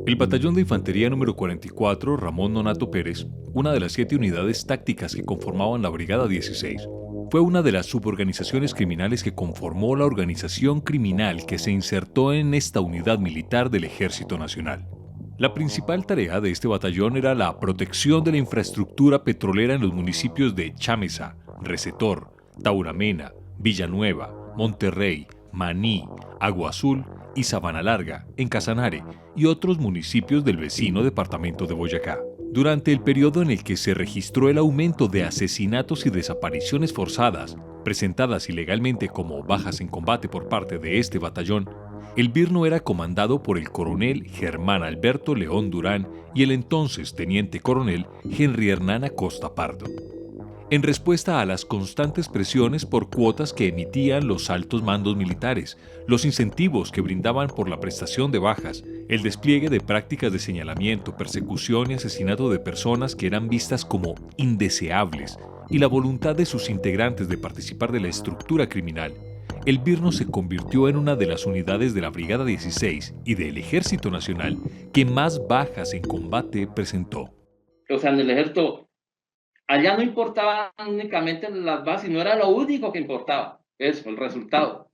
El Batallón de Infantería número 44 Ramón Nonato Pérez, una de las 7 unidades tácticas que conformaban la Brigada 16, fue una de las suborganizaciones criminales que conformó la organización criminal que se insertó en esta unidad militar del Ejército Nacional. La principal tarea de este batallón era la protección de la infraestructura petrolera en los municipios de Chámeza, Recetor, Tauramena, Villanueva, Monterrey, Maní, Agua Azul y Sabana Larga, en Casanare, y otros municipios del vecino departamento de Boyacá. Durante el periodo en el que se registró el aumento de asesinatos y desapariciones forzadas, presentadas ilegalmente como bajas en combate por parte de este batallón, el Birno era comandado por el coronel Germán Alberto León Durán y el entonces teniente coronel Henry Hernán Acosta Pardo. En respuesta a las constantes presiones por cuotas que emitían los altos mandos militares, los incentivos que brindaban por la prestación de bajas, el despliegue de prácticas de señalamiento, persecución y asesinato de personas que eran vistas como indeseables y la voluntad de sus integrantes de participar de la estructura criminal, el Birno se convirtió en una de las unidades de la Brigada 16 y del Ejército Nacional que más bajas en combate presentó. O sea, en el ejército, allá no importaba únicamente las bases, no era lo único que importaba, eso, el resultado.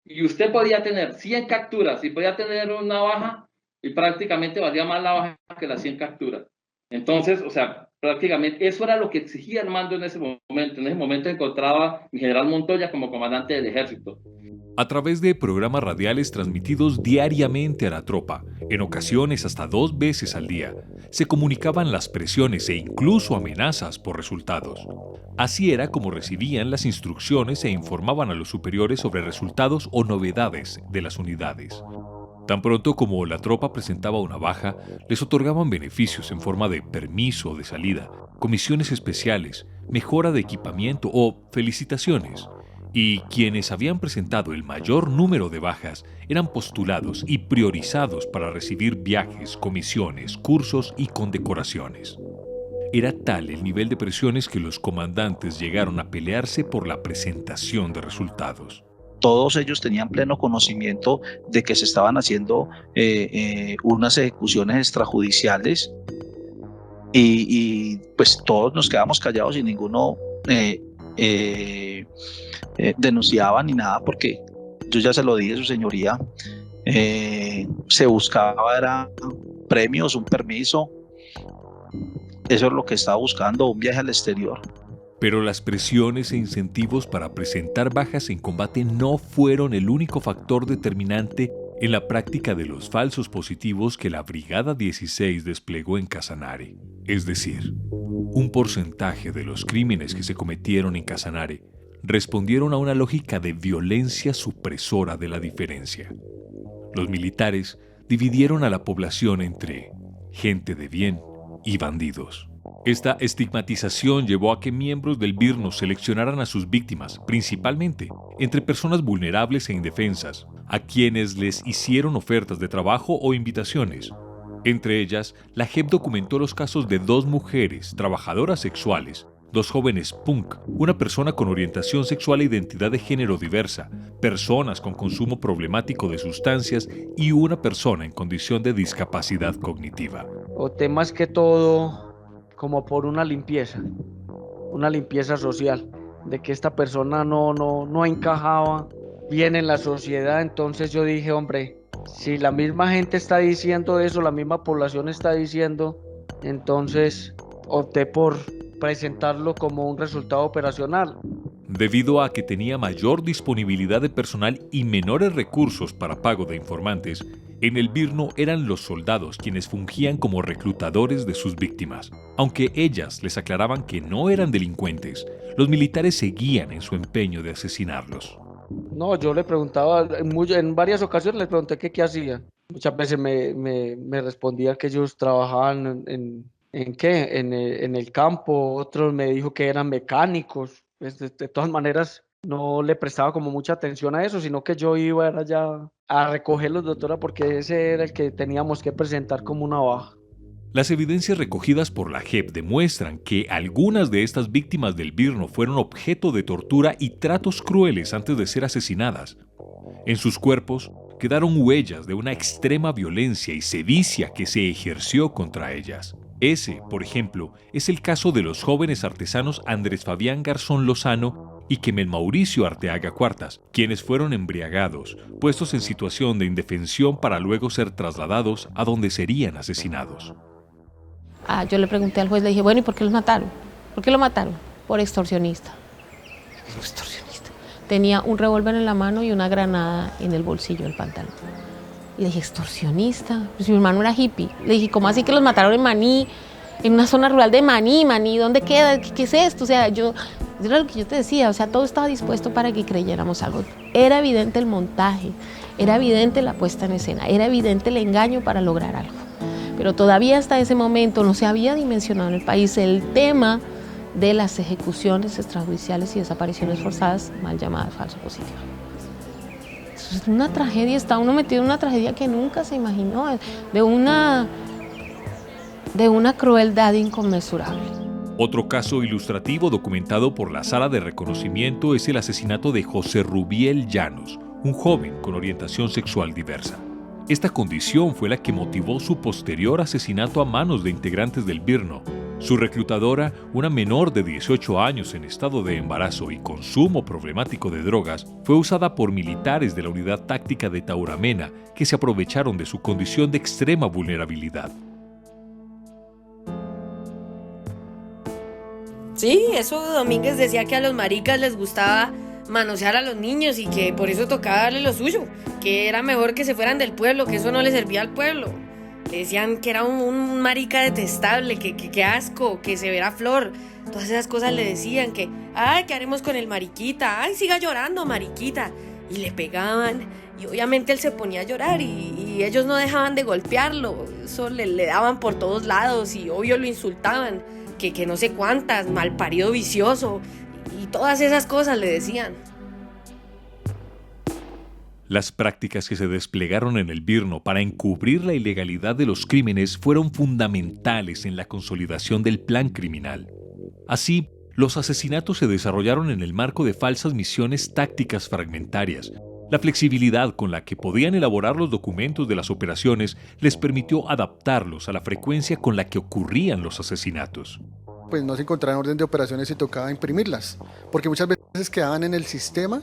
Y usted podía tener 100 capturas y podía tener una baja y prácticamente valía más la baja que las 100 capturas. Entonces, o sea, prácticamente eso era lo que exigía el mando en ese momento. En ese momento encontraba mi general Montoya como comandante del ejército. A través de programas radiales transmitidos diariamente a la tropa, en ocasiones hasta 2 veces al día, se comunicaban las presiones e incluso amenazas por resultados. Así era como recibían las instrucciones e informaban a los superiores sobre resultados o novedades de las unidades. Tan pronto como la tropa presentaba una baja, les otorgaban beneficios en forma de permiso de salida, comisiones especiales, mejora de equipamiento o felicitaciones. Y quienes habían presentado el mayor número de bajas eran postulados y priorizados para recibir viajes, comisiones, cursos y condecoraciones. Era tal el nivel de presiones que los comandantes llegaron a pelearse por la presentación de resultados. Todos ellos tenían pleno conocimiento de que se estaban haciendo unas ejecuciones extrajudiciales y pues todos nos quedamos callados y ninguno denunciaba ni nada, porque yo ya se lo dije a su señoría, se buscaba era premios, un permiso, eso es lo que estaba buscando, un viaje al exterior. Pero las presiones e incentivos para presentar bajas en combate no fueron el único factor determinante en la práctica de los falsos positivos que la Brigada 16 desplegó en Casanare. Es decir, un porcentaje de los crímenes que se cometieron en Casanare respondieron a una lógica de violencia supresora de la diferencia. Los militares dividieron a la población entre gente de bien y bandidos. Esta estigmatización llevó a que miembros del Birno seleccionaran a sus víctimas, principalmente entre personas vulnerables e indefensas, a quienes les hicieron ofertas de trabajo o invitaciones. Entre ellas, la JEP documentó los casos de 2 mujeres trabajadoras sexuales, 2 jóvenes punk, una persona con orientación sexual e identidad de género diversa, personas con consumo problemático de sustancias y una persona en condición de discapacidad cognitiva. O temas que todo como por una limpieza social, de que esta persona no encajaba bien en la sociedad. Entonces yo dije, hombre, si la misma gente está diciendo eso, la misma población está diciendo, entonces opté por presentarlo como un resultado operacional. Debido a que tenía mayor disponibilidad de personal y menores recursos para pago de informantes, en el Birno eran los soldados quienes fungían como reclutadores de sus víctimas. Aunque ellas les aclaraban que no eran delincuentes, los militares seguían en su empeño de asesinarlos. No, yo le preguntaba, en varias ocasiones les pregunté que qué hacían. Muchas veces me respondían que ellos trabajaban en el campo, otros me dijo que eran mecánicos. Pues de todas maneras, no le prestaba como mucha atención a eso, sino que yo iba era ya a recogerlos, doctora, porque ese era el que teníamos que presentar como una baja. Las evidencias recogidas por la JEP demuestran que algunas de estas víctimas del Birno fueron objeto de tortura y tratos crueles antes de ser asesinadas. En sus cuerpos quedaron huellas de una extrema violencia y sevicia que se ejerció contra ellas. Ese, por ejemplo, es el caso de los jóvenes artesanos Andrés Fabián Garzón Lozano y Kemel Mauricio Arteaga Cuartas, quienes fueron embriagados, puestos en situación de indefensión para luego ser trasladados a donde serían asesinados. Yo le pregunté al juez, le dije, bueno, ¿y por qué los mataron? ¿Por qué lo mataron? Por extorsionista. Extorsionista. Tenía un revólver en la mano y una granada en el bolsillo del pantalón. Le dije, ¿extorsionista? Pues mi hermano era hippie. Le dije, ¿cómo así que los mataron en Maní? En una zona rural de Maní, ¿dónde queda? ¿Qué es esto? O sea, era lo que yo te decía, o sea, todo estaba dispuesto para que creyéramos algo. Era evidente el montaje, era evidente la puesta en escena, era evidente el engaño para lograr algo. Pero todavía hasta ese momento no se había dimensionado en el país el tema de las ejecuciones extrajudiciales y desapariciones forzadas, mal llamadas falso positivo. Es una tragedia, está uno metido en una tragedia que nunca se imaginó, de una crueldad inconmensurable. Otro caso ilustrativo documentado por la Sala de Reconocimiento es el asesinato de José Rubiel Llanos, un joven con orientación sexual diversa. Esta condición fue la que motivó su posterior asesinato a manos de integrantes del Virno. Su reclutadora, una menor de 18 años en estado de embarazo y consumo problemático de drogas, fue usada por militares de la Unidad Táctica de Tauramena que se aprovecharon de su condición de extrema vulnerabilidad. Sí, eso Domínguez decía que a los maricas les gustaba manosear a los niños y que por eso tocaba darle lo suyo, que era mejor que se fueran del pueblo, que eso no le servía al pueblo. Le decían que era un marica detestable, que asco, que se verá flor. Todas esas cosas le decían que, ay, ¿qué haremos con el mariquita? Ay, siga llorando, mariquita. Y le pegaban y obviamente él se ponía a llorar y ellos no dejaban de golpearlo. Eso le daban por todos lados y obvio lo insultaban, que no sé cuántas, malparido vicioso y todas esas cosas le decían. Las prácticas que se desplegaron en el Virno para encubrir la ilegalidad de los crímenes fueron fundamentales en la consolidación del plan criminal. Así, los asesinatos se desarrollaron en el marco de falsas misiones tácticas fragmentarias. La flexibilidad con la que podían elaborar los documentos de las operaciones les permitió adaptarlos a la frecuencia con la que ocurrían los asesinatos. Pues no se encontraban orden de operaciones y tocaba imprimirlas, porque muchas veces quedaban en el sistema,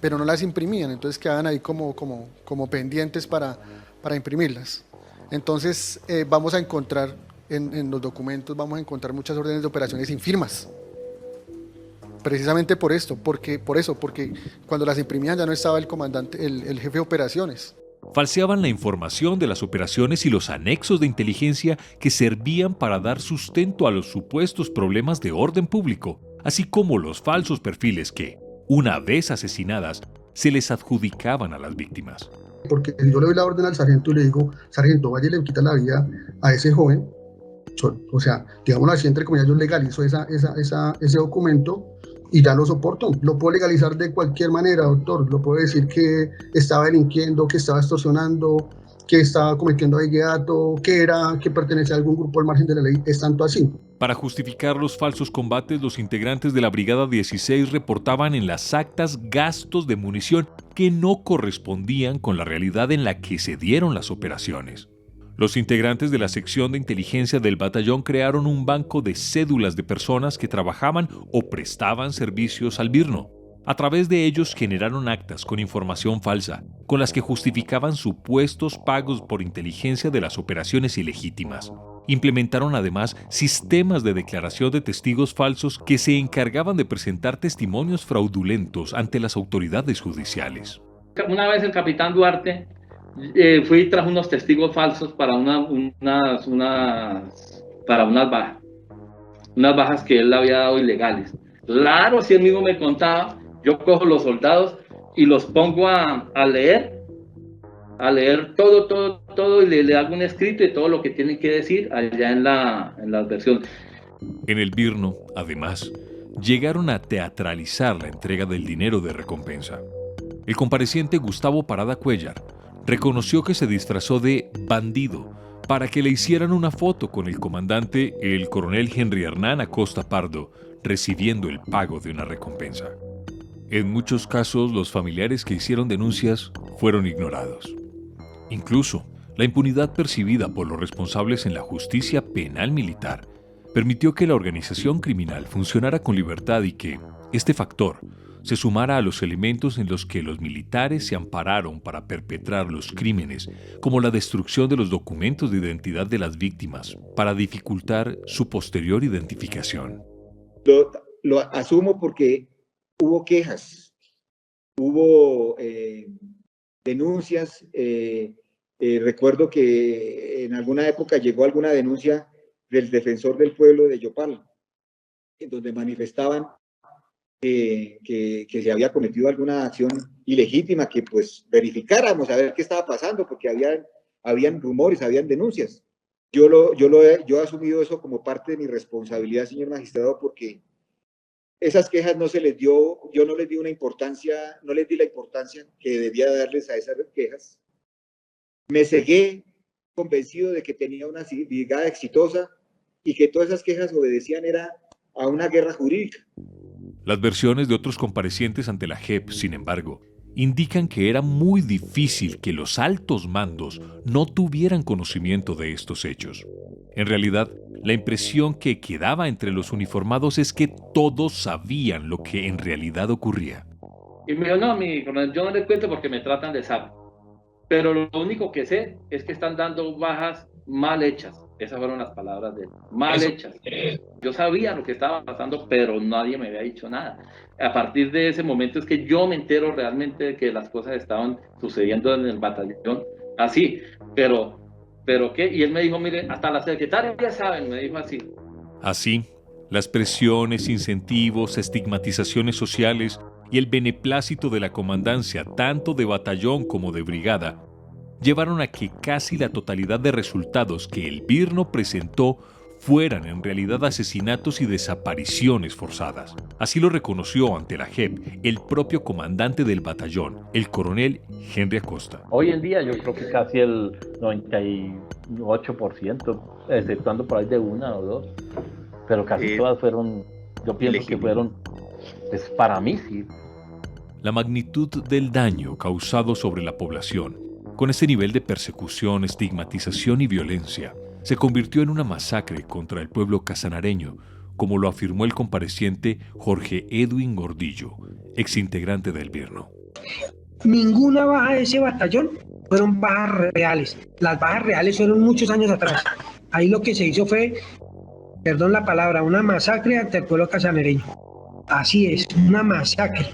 pero no las imprimían, entonces quedaban ahí como pendientes para imprimirlas. Entonces vamos a encontrar en los documentos, vamos a encontrar muchas órdenes de operaciones sin firmas. Precisamente por esto, porque cuando las imprimían ya no estaba el comandante, el jefe de operaciones. Falseaban la información de las operaciones y los anexos de inteligencia que servían para dar sustento a los supuestos problemas de orden público, así como los falsos perfiles que, una vez asesinadas, se les adjudicaban a las víctimas. Porque si yo le doy la orden al sargento y le digo, sargento, vaya y le quita la vida a ese joven, o sea, digámoslo así, entre comillas, yo legalizo ese documento y ya lo soporto. Lo puedo legalizar de cualquier manera, doctor. Lo puedo decir que estaba delinquiendo, que estaba extorsionando, que estaba cometiendo aguillato, que pertenecía a algún grupo al margen de la ley. Es tanto así. Para justificar los falsos combates, los integrantes de la Brigada 16 reportaban en las actas gastos de munición que no correspondían con la realidad en la que se dieron las operaciones. Los integrantes de la sección de inteligencia del batallón crearon un banco de cédulas de personas que trabajaban o prestaban servicios al Virno. A través de ellos generaron actas con información falsa, con las que justificaban supuestos pagos por inteligencia de las operaciones ilegítimas. Implementaron además sistemas de declaración de testigos falsos que se encargaban de presentar testimonios fraudulentos ante las autoridades judiciales. Una vez el capitán Duarte fui y trajo unos testigos falsos para unas bajas que él había dado ilegales. Claro, si él mismo me contaba, yo cojo los soldados y los pongo a leer todo y le hago un escrito y todo lo que tienen que decir allá en las versiones. En el Virno, además, llegaron a teatralizar la entrega del dinero de recompensa. El compareciente Gustavo Parada Cuellar reconoció que se disfrazó de bandido para que le hicieran una foto con el comandante, el coronel Henry Hernán Acosta Pardo, recibiendo el pago de una recompensa. En muchos casos, los familiares que hicieron denuncias fueron ignorados. Incluso, la impunidad percibida por los responsables en la justicia penal militar permitió que la organización criminal funcionara con libertad y que este factor se sumara a los elementos en los que los militares se ampararon para perpetrar los crímenes, como la destrucción de los documentos de identidad de las víctimas, para dificultar su posterior identificación. Lo asumo porque hubo quejas, hubo denuncias. Recuerdo que en alguna época llegó alguna denuncia del defensor del pueblo de Yopal, en donde manifestaban que se había cometido alguna acción ilegítima, que pues verificáramos a ver qué estaba pasando, porque habían rumores, habían denuncias. Yo he asumido eso como parte de mi responsabilidad, señor magistrado, porque esas quejas no se les dio, yo no les di una importancia, no les di la importancia que debía darles a esas quejas. Me cegué convencido de que tenía una brigada exitosa y que todas esas quejas obedecían era a una guerra jurídica. Las versiones de otros comparecientes ante la JEP, sin embargo, indican que era muy difícil que los altos mandos no tuvieran conocimiento de estos hechos. En realidad, la impresión que quedaba entre los uniformados es que todos sabían lo que en realidad ocurría. Y me dijo, no, yo no les cuento porque me tratan de sapo. Pero lo único que sé es que están dando bajas mal hechas. Esas fueron las palabras de él, mal hechas. Yo sabía lo que estaba pasando, pero nadie me había dicho nada. A partir de ese momento es que yo me entero realmente de que las cosas estaban sucediendo en el batallón. Así, pero ¿qué? Y él me dijo, mire, hasta la secretaria ya saben, me dijo así. Así, las presiones, incentivos, estigmatizaciones sociales y el beneplácito de la comandancia, tanto de batallón como de brigada, llevaron a que casi la totalidad de resultados que el BIRNO presentó fueran en realidad asesinatos y desapariciones forzadas. Así lo reconoció ante la JEP el propio comandante del batallón, el coronel Henry Acosta. Hoy en día yo creo que casi el 98%, exceptuando por ahí de una o dos, pero casi todas fueron, yo pienso que fueron, pues para mí sí. La magnitud del daño causado sobre la población, con ese nivel de persecución, estigmatización y violencia, se convirtió en una masacre contra el pueblo casanareño, como lo afirmó el compareciente Jorge Edwin Gordillo, exintegrante del BIRNO. Ninguna baja de ese batallón fueron bajas reales. Las bajas reales fueron muchos años atrás. Ahí lo que se hizo fue, perdón la palabra, una masacre ante el pueblo casanareño. Así es, una masacre.